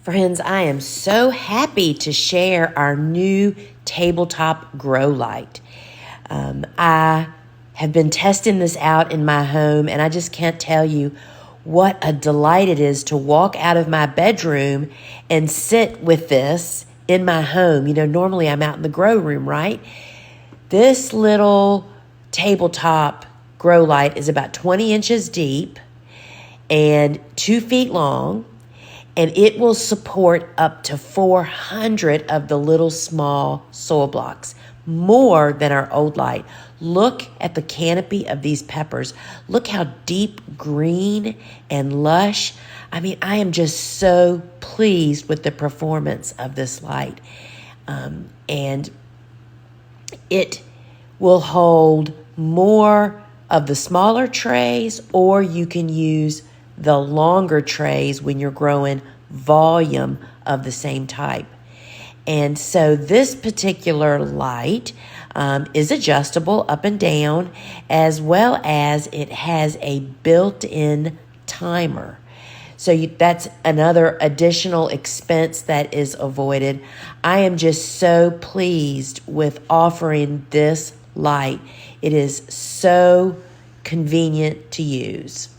Friends, I am so happy to share our new tabletop grow light. I have been testing this out in my home, and I just can't tell you what a delight it is to walk out of my bedroom and sit with this in my home. You know, normally I'm out in the grow room, right? This little tabletop grow light is about 20 inches deep and 2 feet long. And it will support up to 400 of the little small soil blocks, more than our old light. Look at the canopy of these peppers. Look how deep green and lush. I mean, I am just so pleased with the performance of this light. And it will hold more of the smaller trays, or you can use the longer trays when you're growing volume of the same type. And so this particular light is adjustable up and down, as well as it has a built-in timer. So that's another additional expense that is avoided. I am just so pleased with offering this light. It is so convenient to use.